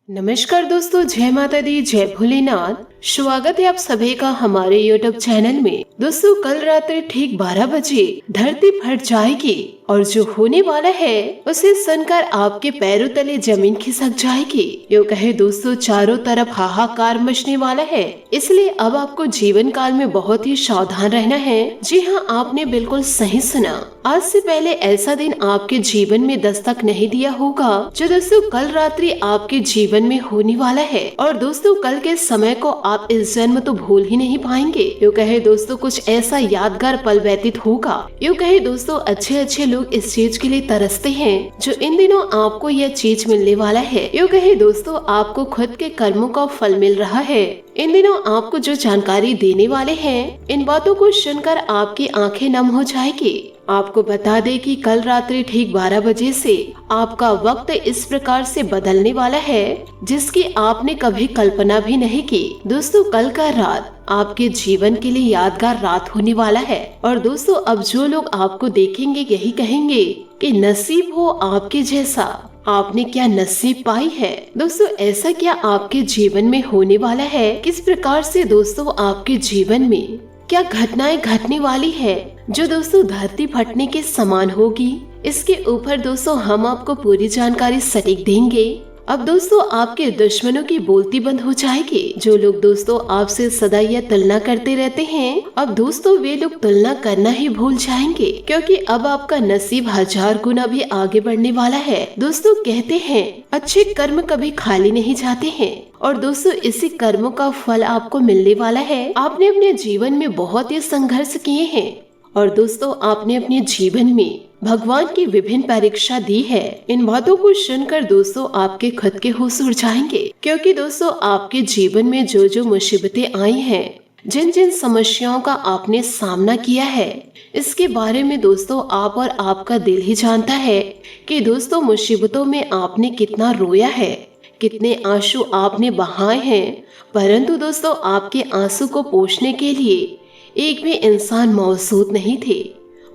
नमस्कार दोस्तों, जय माता दी, जय भोलेनाथ। स्वागत है आप सभी का हमारे YouTube चैनल में। दोस्तों, कल रात्रि ठीक 12 बजे धरती फट जाएगी और जो होने वाला है उसे सुनकर आपके पैरों तले जमीन खिसक जाएगी। यूँ कहे दोस्तों, चारों तरफ हाहाकार मचने वाला है, इसलिए अब आपको जीवन काल में बहुत ही सावधान रहना है। जी हाँ, आपने बिल्कुल सही सुना। आज से पहले ऐसा दिन आपके जीवन में दस्तक नहीं दिया होगा जो दोस्तों कल रात्रि आपके जीवन में होने वाला है। और दोस्तों, कल के समय को आप इस जन्म तो भूल ही नहीं पाएंगे। यूँ कहे दोस्तों, कुछ ऐसा यादगार पल व्यतीत होगा। यूँ कहे दोस्तों, अच्छे लोग इस चीज के लिए तरसते हैं जो इन दिनों आपको यह चीज मिलने वाला है। यूँ कहे दोस्तों, आपको खुद के कर्मों का फल मिल रहा है। इन दिनों आपको जो जानकारी देने वाले हैं, इन बातों को सुनकर आपकी आंखें नम हो जाएगी। आपको बता दे कि कल रात्रि ठीक 12 बजे से आपका वक्त इस प्रकार से बदलने वाला है जिसकी आपने कभी कल्पना भी नहीं की। दोस्तों, कल का रात आपके जीवन के लिए यादगार रात होने वाला है। और दोस्तों, अब जो लोग आपको देखेंगे यही कहेंगे कि नसीब हो आपके जैसा, आपने क्या नसीब पाई है। दोस्तों, ऐसा क्या आपके जीवन में होने वाला है, किस प्रकार से दोस्तों आपके जीवन में क्या घटनाएं घटने वाली है जो दोस्तों धरती फटने के समान होगी, इसके ऊपर दोस्तों हम आपको पूरी जानकारी सटीक देंगे। अब दोस्तों, आपके दुश्मनों की बोलती बंद हो जाएगी। जो लोग दोस्तों आपसे सदा यह तुलना करते रहते हैं, अब दोस्तों वे लोग तुलना करना ही भूल जाएंगे, क्योंकि अब आपका नसीब 1000 गुना भी आगे बढ़ने वाला है। दोस्तों, कहते हैं अच्छे कर्म कभी खाली नहीं जाते हैं, और दोस्तों इसी कर्मों का फल आपको मिलने वाला है। आपने अपने जीवन में बहुत ही संघर्ष किए हैं, और दोस्तों आपने अपने जीवन में भगवान की विभिन्न परीक्षा दी है। इन बातों को सुनकर दोस्तों आपके खुद के होश उड़ जाएंगे, क्योंकि दोस्तों आपके जीवन में जो जो मुसीबतें आई हैं, जिन जिन समस्याओं का आपने सामना किया है, इसके बारे में दोस्तों आप और आपका दिल ही जानता है कि दोस्तों मुसीबतों में आपने कितना रोया है, कितने आंसू आपने बहाए हैं। परंतु दोस्तों आपके आंसू को पोंछने के लिए एक भी इंसान मौजूद नहीं थे।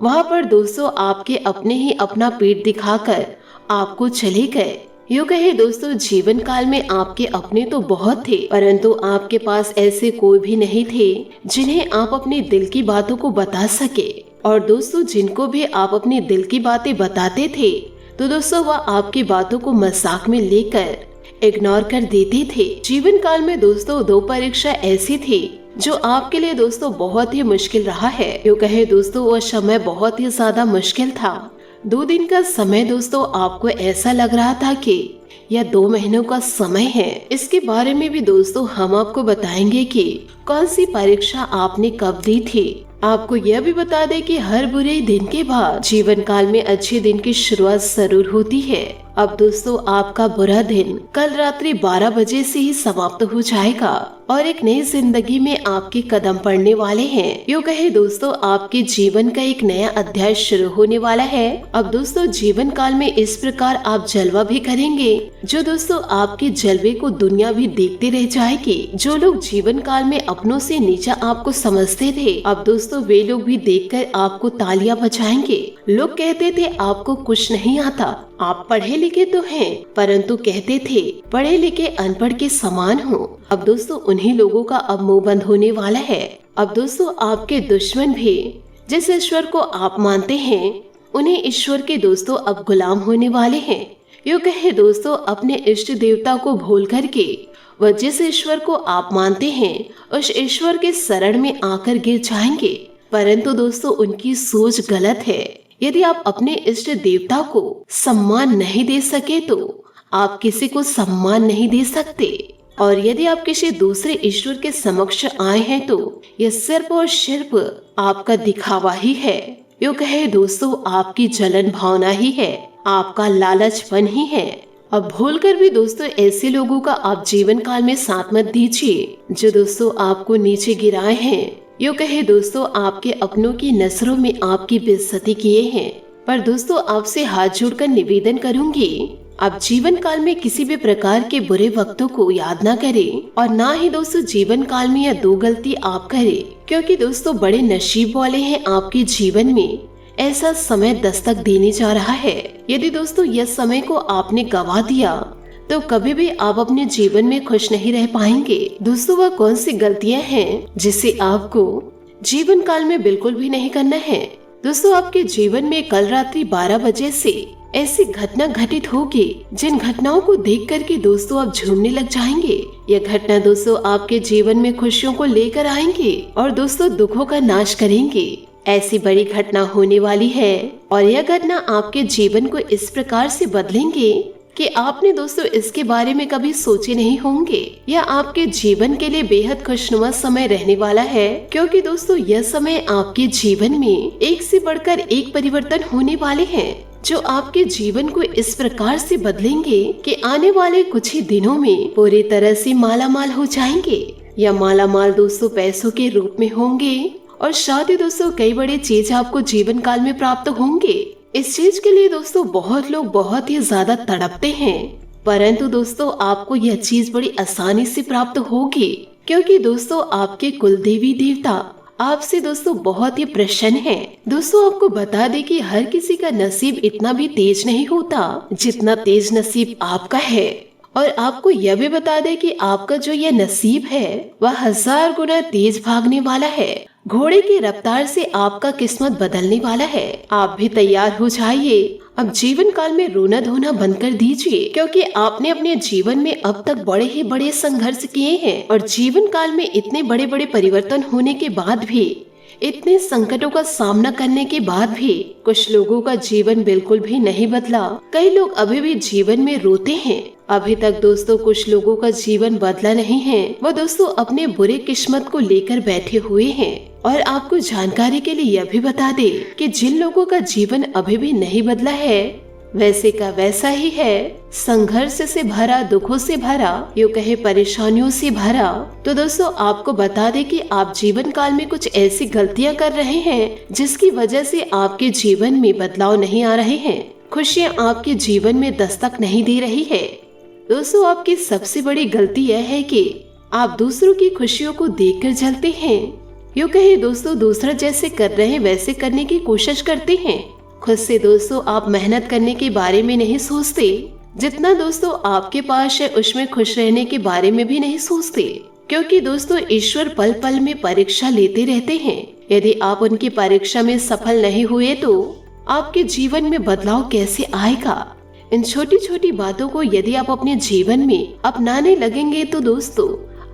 वहाँ पर दोस्तों आपके अपने ही अपना पेट दिखाकर आपको चले गए। यूँ कहे दोस्तों, जीवन काल में आपके अपने तो बहुत थे, परंतु आपके पास ऐसे कोई भी नहीं थे जिन्हें आप अपने दिल की बातों को बता सके। और दोस्तों, जिनको भी आप अपने दिल की बातें बताते थे तो दोस्तों वह आपकी बातों को मजाक में लेकर इग्नोर कर देते थे। जीवन काल में दोस्तों 2 परीक्षा ऐसी थी जो आपके लिए दोस्तों बहुत ही मुश्किल रहा है। यूँ कहे दोस्तों, वह समय बहुत ही ज्यादा मुश्किल था। 2 दिन का समय दोस्तों आपको ऐसा लग रहा था कि यह 2 महीनों का समय है। इसके बारे में भी दोस्तों हम आपको बताएंगे कि कौन सी परीक्षा आपने कब दी थी। आपको यह भी बता दें कि हर बुरे दिन के बाद जीवन काल में अच्छे दिन की शुरुआत जरूर होती है। अब दोस्तों आपका बुरा दिन कल रात्रि 12 बजे से ही समाप्त हो जाएगा और एक नई जिंदगी में आपके कदम पड़ने वाले हैं। यूँ कहे दोस्तों आपके जीवन का एक नया अध्याय शुरू होने वाला है। अब दोस्तों जीवन काल में इस प्रकार आप जलवा भी करेंगे जो दोस्तों आपके जलवे को दुनिया भी देखते रह जाएगी। जो लोग जीवन काल में अपनों से नीचा आपको समझते थे, अब दोस्तों वे लोग भी देखकर आपको तालियां बजाएंगे। लोग कहते थे आपको कुछ नहीं आता, आप पढ़े लिखे तो हैं, परंतु कहते थे पढ़े लिखे अनपढ़ के समान हो। अब दोस्तों उन्हीं लोगों का अब मुंह बंद होने वाला है। अब दोस्तों आपके दुश्मन भी जिस ईश्वर को आप मानते हैं, उन्हीं ईश्वर के दोस्तों अब गुलाम होने वाले हैं। यूँ कहे दोस्तों, अपने इष्ट देवता को भूल करके वह जिस ईश्वर को आप मानते हैं उस ईश्वर के शरण में आकर गिर जाएंगे। परंतु दोस्तों उनकी सोच गलत है। यदि आप अपने इष्ट देवता को सम्मान नहीं दे सके तो आप किसी को सम्मान नहीं दे सकते, और यदि आप किसी दूसरे ईश्वर के समक्ष आए हैं तो यह सिर्फ और सिर्फ आपका दिखावा ही है। यूँ कहे दोस्तों आपकी जलन भावना ही है, आपका लालचपन ही है। अब भूलकर भी दोस्तों ऐसे लोगों का आप जीवन काल में साथ मत दीजिए जो दोस्तों आपको नीचे गिराए हैं। यूँ कहे दोस्तों आपके अपनों की नजरों में आपकी बेइज्जती किए हैं। पर दोस्तों आपसे हाथ जोड़कर निवेदन करूंगी, आप जीवन काल में किसी भी प्रकार के बुरे वक्तों को याद ना करें, और ना ही दोस्तों जीवन काल में यह 2 गलती आप करें, क्योंकि दोस्तों बड़े नसीब वाले हैं आपके जीवन में ऐसा समय दस्तक देने जा रहा है। यदि दोस्तों यह समय को आपने गवा दिया तो कभी भी आप अपने जीवन में खुश नहीं रह पाएंगे। दोस्तों, वह कौन सी गलतियां हैं जिसे आपको जीवन काल में बिल्कुल भी नहीं करना है। दोस्तों, आपके जीवन में कल रात्रि 12 बजे से ऐसी घटना घटित होगी जिन घटनाओं को देख कर के दोस्तों आप झूमने लग जाएंगे। यह घटना दोस्तों आपके जीवन में खुशियों को लेकर आएंगे और दोस्तों दुखों का नाश करेंगे। ऐसी बड़ी घटना होने वाली है और यह घटना आपके जीवन को इस प्रकार से बदलेंगे कि आपने दोस्तों इसके बारे में कभी सोचे नहीं होंगे। यह आपके जीवन के लिए बेहद खुशनुमा समय रहने वाला है, क्योंकि दोस्तों यह समय आपके जीवन में एक से बढ़कर एक परिवर्तन होने वाले हैं जो आपके जीवन को इस प्रकार से बदलेंगे कि आने वाले कुछ ही दिनों में पूरी तरह से मालामाल हो जाएंगे। यह मालामाल दोस्तों पैसों के रूप में होंगे और साथ ही दोस्तों कई बड़े चीज आपको जीवन काल में प्राप्त होंगे। इस चीज के लिए दोस्तों बहुत लोग बहुत ही ज्यादा तड़पते हैं, परंतु दोस्तों आपको यह चीज बड़ी आसानी से प्राप्त होगी, क्योंकि दोस्तों आपके कुल देवी देवता आपसे दोस्तों बहुत ही प्रसन्न हैं। दोस्तों, आपको बता दें कि हर किसी का नसीब इतना भी तेज नहीं होता जितना तेज नसीब आपका है। और आपको यह भी बता दें कि आपका जो यह नसीब है वह 1000 गुना तेज भागने वाला है। घोड़े की रफ्तार से आपका किस्मत बदलने वाला है। आप भी तैयार हो जाइए। अब जीवन काल में रोना धोना बंद कर दीजिए, क्योंकि आपने अपने जीवन में अब तक बड़े ही बड़े संघर्ष किए हैं और जीवन काल में इतने बड़े बड़े परिवर्तन होने के बाद भी, इतने संकटों का सामना करने के बाद भी कुछ लोगों का जीवन बिल्कुल भी नहीं बदला। कई लोग अभी भी जीवन में रोते हैं। अभी तक दोस्तों कुछ लोगों का जीवन बदला नहीं है, वह दोस्तों अपने बुरे किस्मत को लेकर बैठे हुए हैं। और आपको जानकारी के लिए यह भी बता दे कि जिन लोगों का जीवन अभी भी नहीं बदला है वैसे का वैसा ही है, संघर्ष से भरा, दुखों से भरा, यूँ कहे परेशानियों से भरा। तो दोस्तों आपको बता दे कि आप जीवन काल में कुछ ऐसी गलतियां कर रहे हैं जिसकी वजह से आपके जीवन में बदलाव नहीं आ रहे हैं, खुशियां आपके जीवन में दस्तक नहीं दे रही है। दोस्तों, आपकी सबसे बड़ी गलती यह है कि आप दूसरों की खुशियों को देखकर जलते हैं। यूँ कहे दोस्तों दूसरा जैसे कर रहे हैं वैसे करने की कोशिश करते हैं। खुद से दोस्तों आप मेहनत करने के बारे में नहीं सोचते, जितना दोस्तों आपके पास है उसमें खुश रहने के बारे में भी नहीं सोचते, क्योंकि दोस्तों ईश्वर पल पल में परीक्षा लेते रहते हैं। यदि आप उनकी परीक्षा में सफल नहीं हुए तो आपके जीवन में बदलाव कैसे आएगा। इन छोटी छोटी बातों को यदि आप अपने जीवन में अपनाने लगेंगे तो दोस्तों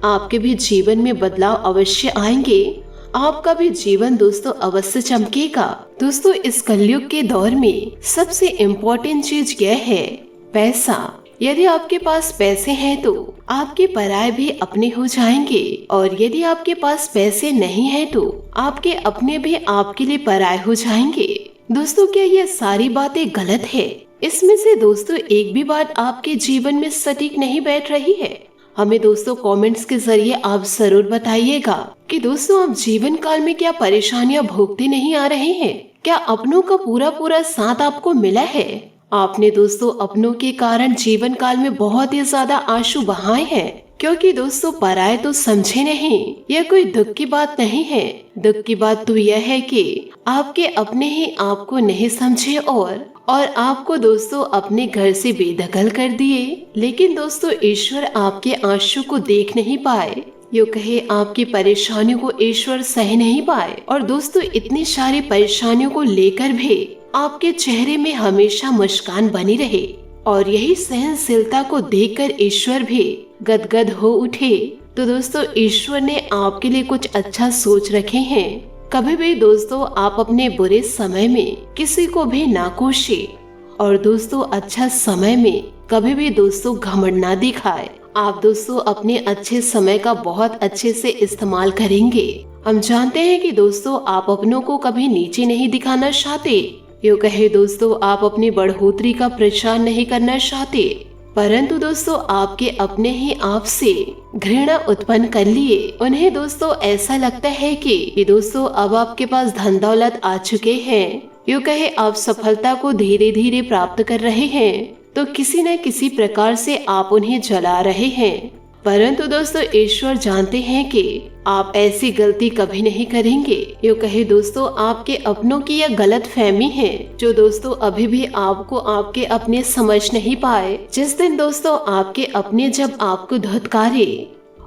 आपके भी जीवन में बदलाव अवश्य आएंगे। आपका भी जीवन दोस्तों अवश्य चमकेगा। दोस्तों, इस कलयुग के दौर में सबसे इम्पोर्टेंट चीज यह है पैसा। यदि आपके पास पैसे हैं तो आपके पराये भी अपने हो जाएंगे, और यदि आपके पास पैसे नहीं है तो आपके अपने भी आपके लिए पराये हो जाएंगे। दोस्तों, क्या ये सारी बातें गलत है? इसमें से दोस्तों एक भी बात आपके जीवन में सटीक नहीं बैठ रही है? हमें दोस्तों कमेंट्स के जरिए आप जरूर बताइएगा कि दोस्तों आप जीवन काल में क्या परेशानियां भोगते नहीं आ रहे हैं? क्या अपनों का पूरा पूरा साथ आपको मिला है? आपने दोस्तों अपनों के कारण जीवन काल में बहुत ही ज्यादा आंसू बहाए हैं, क्योंकि दोस्तों पराये तो समझे नहीं। यह कोई दुख की बात नहीं है। दुख की बात तो यह है कि आपके अपने ही आपको नहीं समझे और आपको दोस्तों अपने घर से बेदखल कर दिए। लेकिन दोस्तों ईश्वर आपके आंसू को देख नहीं पाए, यूँ कहे आपकी परेशानियों को ईश्वर सह नहीं पाए। और दोस्तों इतनी सारी परेशानियों को लेकर भी आपके चेहरे में हमेशा मुस्कान बनी रहे, और यही सहनशीलता को देखकर ईश्वर भी गदगद हो उठे। तो दोस्तों ईश्वर ने आपके लिए कुछ अच्छा सोच रखे हैं। कभी भी दोस्तों आप अपने बुरे समय में किसी को भी ना कोसे, और दोस्तों अच्छा समय में कभी भी दोस्तों घमंड ना दिखाए। आप दोस्तों अपने अच्छे समय का बहुत अच्छे से इस्तेमाल करेंगे। हम जानते हैं कि दोस्तों आप अपनों को कभी नीचे नहीं दिखाना चाहते, यूँ कहे दोस्तों आप अपनी बढ़ोतरी का प्रचार नहीं करना चाहते, परंतु दोस्तों आपके अपने ही आप से घृणा उत्पन्न कर लिए। उन्हें दोस्तों ऐसा लगता है कि दोस्तों अब आपके पास धन दौलत आ चुके हैं, यूँ कहे आप सफलता को धीरे धीरे प्राप्त कर रहे हैं, तो किसी न किसी प्रकार से आप उन्हें जला रहे हैं। परंतु दोस्तों ईश्वर जानते हैं कि आप ऐसी गलती कभी नहीं करेंगे। यूँ कहे दोस्तों आपके अपनों की यह गलत फहमी है जो दोस्तों अभी भी आपको आपके अपने समझ नहीं पाए। जिस दिन दोस्तों आपके अपने जब आपको धुतकारे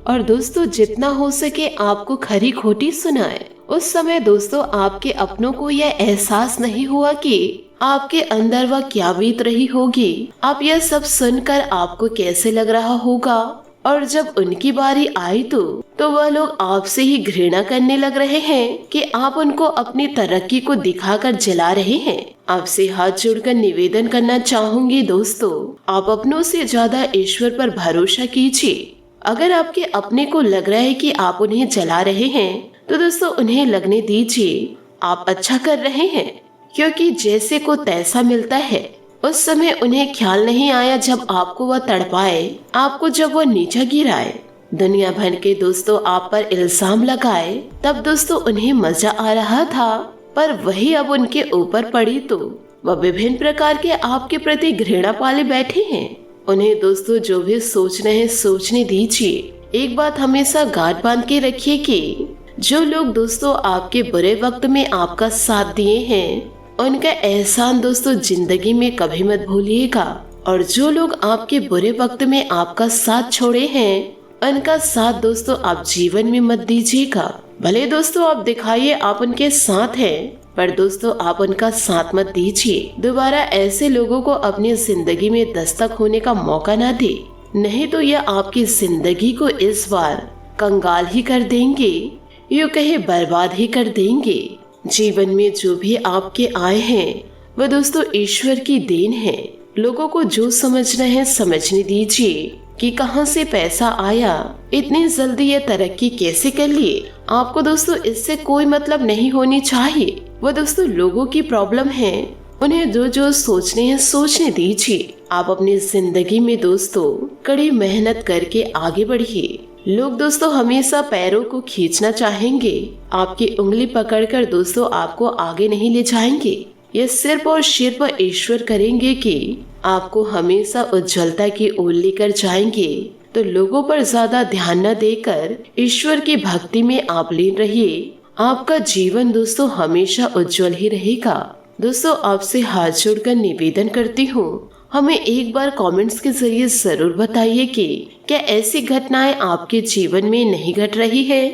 और दोस्तों जितना हो सके आपको खरी खोटी सुनाए, उस समय दोस्तों आपके अपनों को यह एहसास नहीं हुआ कि आपके अंदर वह क्या बीत रही होगी। आप यह सब सुनकर आपको कैसे लग रहा होगा, और जब उनकी बारी आई तो वह लोग आपसे ही घृणा करने लग रहे हैं कि आप उनको अपनी तरक्की को दिखाकर जला रहे हैं। आपसे हाथ जोड़कर निवेदन करना चाहूंगी दोस्तों, आप अपनों से ज्यादा ईश्वर पर भरोसा कीजिए। अगर आपके अपने को लग रहा है कि आप उन्हें जला रहे हैं तो दोस्तों उन्हें लगने दीजिए, आप अच्छा कर रहे हैं, क्योंकि जैसे को तैसा मिलता है। उस समय उन्हें ख्याल नहीं आया जब आपको वह तड़पाए, आपको जब वह नीचे गिराए, दुनिया भर के दोस्तों आप पर इल्जाम लगाए, तब दोस्तों उन्हें मजा आ रहा था। पर वही अब उनके ऊपर पड़ी तो वह विभिन्न प्रकार के आपके प्रति घृणा पाले बैठे हैं। उन्हें दोस्तों जो भी सोच रहे हैं सोचने दीजिए। एक बात हमेशा गांठ बांध के रखिए कि जो लोग दोस्तों आपके बुरे वक्त में आपका साथ दिए हैं उनका एहसान दोस्तों जिंदगी में कभी मत भूलिएगा, और जो लोग आपके बुरे वक्त में आपका साथ छोड़े हैं उनका साथ दोस्तों आप जीवन में मत दीजिएगा। भले दोस्तों आप दिखाइए आप उनके साथ हैं, पर दोस्तों आप उनका साथ मत दीजिए। दोबारा ऐसे लोगों को अपनी जिंदगी में दस्तक होने का मौका ना दे, नहीं तो यह आपकी जिंदगी को इस बार कंगाल ही कर देंगे, यूँ कहे बर्बाद ही कर देंगे। जीवन में जो भी आपके आए हैं वह दोस्तों ईश्वर की देन है। लोगों को जो समझना है समझने दीजिए कि कहां से पैसा आया, इतनी जल्दी ये तरक्की कैसे कर लिए। आपको दोस्तों इससे कोई मतलब नहीं होनी चाहिए। वो दोस्तों लोगों की प्रॉब्लम है, उन्हें जो जो सोचने हैं सोचने दीजिए। आप अपनी जिंदगी में दोस्तों कड़ी मेहनत करके आगे बढ़िए। लोग दोस्तों हमेशा पैरों को खींचना चाहेंगे, आपकी उंगली पकड़कर दोस्तों आपको आगे नहीं ले जाएंगे। ये सिर्फ और सिर्फ ईश्वर करेंगे कि आपको हमेशा उज्ज्वलता की ओर लेकर जाएंगे। तो लोगों पर ज्यादा ध्यान न देकर ईश्वर की भक्ति में आप लीन रहिए। आपका जीवन दोस्तों हमेशा उज्जवल ही रहेगा। दोस्तों आपसे हाथ जोड़कर निवेदन करती हूँ, हमें एक बार कमेंट्स के जरिए जरूर बताइए कि क्या ऐसी घटनाएं आपके जीवन में नहीं घट रही है?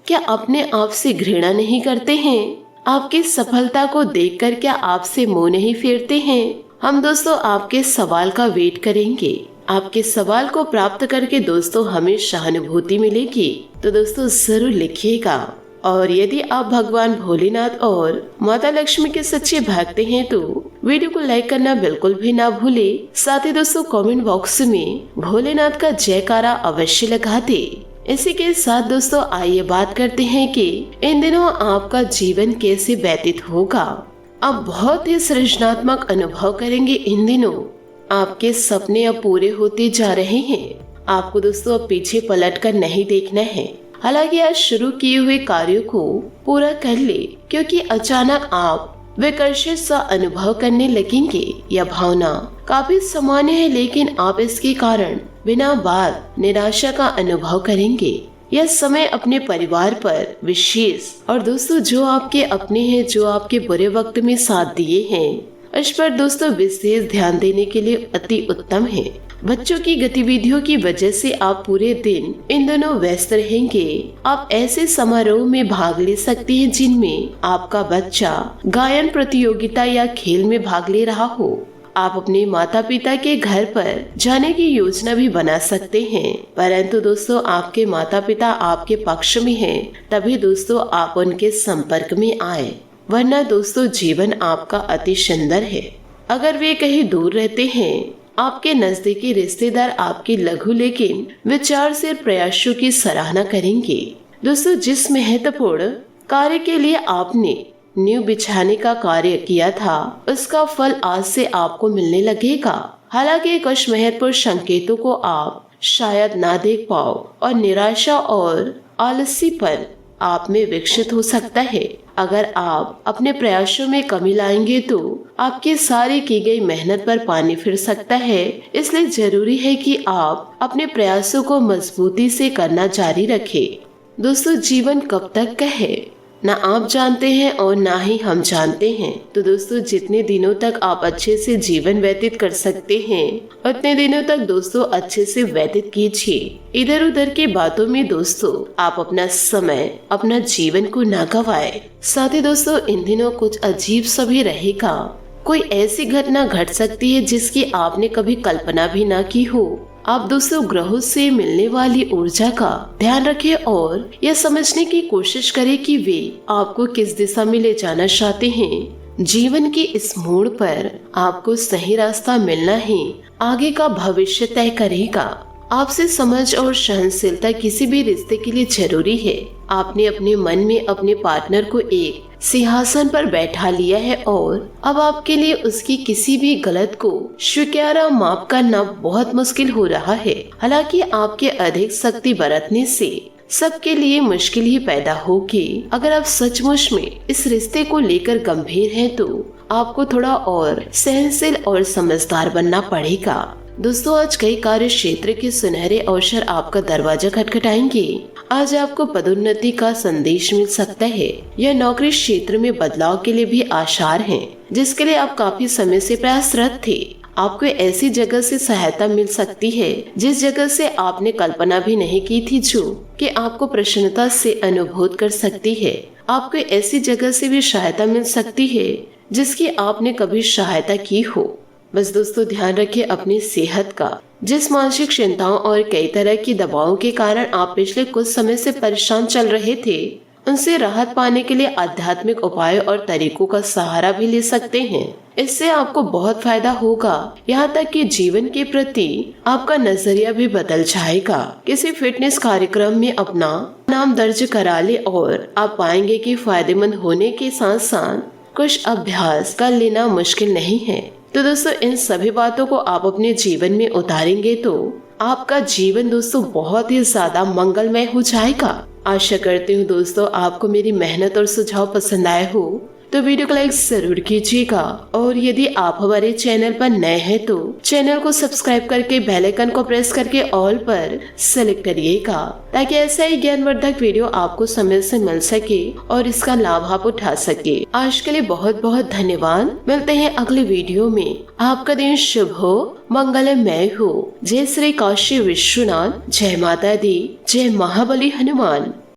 क्या अपने आप से घृणा नहीं करते हैं? आपकी सफलता को देखकर क्या आपसे मुंह नहीं फेरते हैं? हम दोस्तों आपके सवाल का वेट करेंगे। आपके सवाल को प्राप्त करके दोस्तों हमें सहानुभूति मिलेगी, तो दोस्तों जरूर लिखिएगा। और यदि आप भगवान भोलेनाथ और माता लक्ष्मी के सच्चे भक्त हैं तो वीडियो को लाइक करना बिल्कुल भी ना भूले। साथ ही दोस्तों कमेंट बॉक्स में भोलेनाथ का जयकारा अवश्य लगा दे। इसी के साथ दोस्तों आइए बात करते हैं कि इन दिनों आपका जीवन कैसे व्यतीत होगा। आप बहुत ही सृजनात्मक अनुभव करेंगे। इन दिनों आपके सपने अब पूरे होते जा रहे हैं। आपको दोस्तों अब पीछे पलट कर नहीं देखना है। हालांकि आज शुरू किए हुए कार्यों को पूरा कर ले, क्योंकि अचानक आप विकर्षित सा अनुभव करने लगेंगे। यह भावना काफी सामान्य है, लेकिन आप इसके कारण बिना बात निराशा का अनुभव करेंगे। यह समय अपने परिवार पर विशेष और दोस्तों जो आपके अपने हैं, जो आपके बुरे वक्त में साथ दिए हैं, इस पर दोस्तों विशेष ध्यान देने के लिए अति उत्तम है। बच्चों की गतिविधियों की वजह से आप पूरे दिन इन दोनों व्यस्त रहेंगे। आप ऐसे समारोह में भाग ले सकते हैं जिनमें आपका बच्चा गायन प्रतियोगिता या खेल में भाग ले रहा हो। आप अपने माता पिता के घर पर जाने की योजना भी बना सकते हैं, परंतु दोस्तों आपके माता पिता आपके पक्ष में हैं, तभी दोस्तों आप उनके संपर्क में आए, वरना दोस्तों जीवन आपका अति सुंदर है। अगर वे कहीं दूर रहते हैं, आपके नजदीकी रिश्तेदार आपकी लघु लेकिन विचारशील प्रयासों की सराहना करेंगे। दोस्तों जिस महत्वपूर्ण कार्य के लिए आपने नींव बिछाने का कार्य किया था, उसका फल आज से आपको मिलने लगेगा। हालांकि कुछ महत्वपूर्ण संकेतों को आप शायद ना देख पाओ और निराशा और आलसीपन आप में विकसित हो सकता है। अगर आप अपने प्रयासों में कमी लाएंगे तो आपकी सारी की गई मेहनत पर पानी फिर सकता है। इसलिए जरूरी है कि आप अपने प्रयासों को मजबूती से करना जारी रखें। दोस्तों, जीवन कब तक का है ना आप जानते हैं और ना ही हम जानते हैं। तो दोस्तों, जितने दिनों तक आप अच्छे से जीवन व्यतीत कर सकते हैं उतने दिनों तक दोस्तों अच्छे से व्यतीत कीजिए। इधर उधर की बातों में दोस्तों आप अपना समय, अपना जीवन को ना गवाएं। साथ ही दोस्तों, इन दिनों कुछ अजीब सा भी रहेगा। कोई ऐसी घटना घट सकती है जिसकी आपने कभी कल्पना भी ना की हो। आप दोस्तों ग्रहों से मिलने वाली ऊर्जा का ध्यान रखें और यह समझने की कोशिश करें कि वे आपको किस दिशा में ले जाना चाहते हैं। जीवन के इस मोड़ पर आपको सही रास्ता मिलना ही आगे का भविष्य तय करेगा। आपसे समझ और सहनशीलता किसी भी रिश्ते के लिए जरूरी है। आपने अपने मन में अपने पार्टनर को एक सिंहासन पर बैठा लिया है और अब आपके लिए उसकी किसी भी गलत को स्वीकारा माफ करना बहुत मुश्किल हो रहा है। हालांकि आपके अधिक शक्ति बरतने से सबके लिए मुश्किल ही पैदा होगी। अगर आप सचमुच में इस रिश्ते को लेकर गंभीर हैं तो आपको थोड़ा और सहनशील और समझदार बनना पड़ेगा। दोस्तों, आज कई कार्य क्षेत्र के सुनहरे अवसर आपका दरवाजा खटखटाएंगे। आज आपको पदोन्नति का संदेश मिल सकता है। यह नौकरी क्षेत्र में बदलाव के लिए भी आसार हैं, जिसके लिए आप काफी समय से प्रयासरत थे। आपको ऐसी जगह से सहायता मिल सकती है जिस जगह से आपने कल्पना भी नहीं की थी, जो कि आपको प्रसन्नता से अनुभूत कर सकती है। आपको ऐसी जगह से भी सहायता मिल सकती है जिसकी आपने कभी सहायता की हो। बस दोस्तों, ध्यान रखें अपनी सेहत का। जिस मानसिक चिंताओं और कई तरह की दबावों के कारण आप पिछले कुछ समय से परेशान चल रहे थे, उनसे राहत पाने के लिए आध्यात्मिक उपायों और तरीकों का सहारा भी ले सकते हैं। इससे आपको बहुत फायदा होगा। यहाँ तक कि जीवन के प्रति आपका नजरिया भी बदल जाएगा। किसी फिटनेस कार्यक्रम में अपना नाम दर्ज करा ले और आप पाएंगे कि फायदेमंद होने के साथ साथ कुछ अभ्यास कर लेना मुश्किल नहीं है। तो दोस्तों, इन सभी बातों को आप अपने जीवन में उतारेंगे तो आपका जीवन दोस्तों बहुत ही ज्यादा मंगलमय हो जाएगा। आशा करती हूँ दोस्तों आपको मेरी मेहनत और सुझाव पसंद आए हो, तो वीडियो को लाइक जरूर कीजिएगा। और यदि आप हमारे चैनल पर नए हैं तो चैनल को सब्सक्राइब करके बेल आइकन को प्रेस करके ऑल पर सेलेक्ट करिएगा, ताकि ऐसा ही ज्ञानवर्धक वीडियो आपको समय से मिल सके और इसका लाभ आप उठा सके। आज के लिए बहुत बहुत धन्यवाद। मिलते हैं अगले वीडियो में। आपका दिन शुभ हो, मंगलमय हो। जय श्री काशी विश्वनाथ, जय माता दी, जय महाबली हनुमान।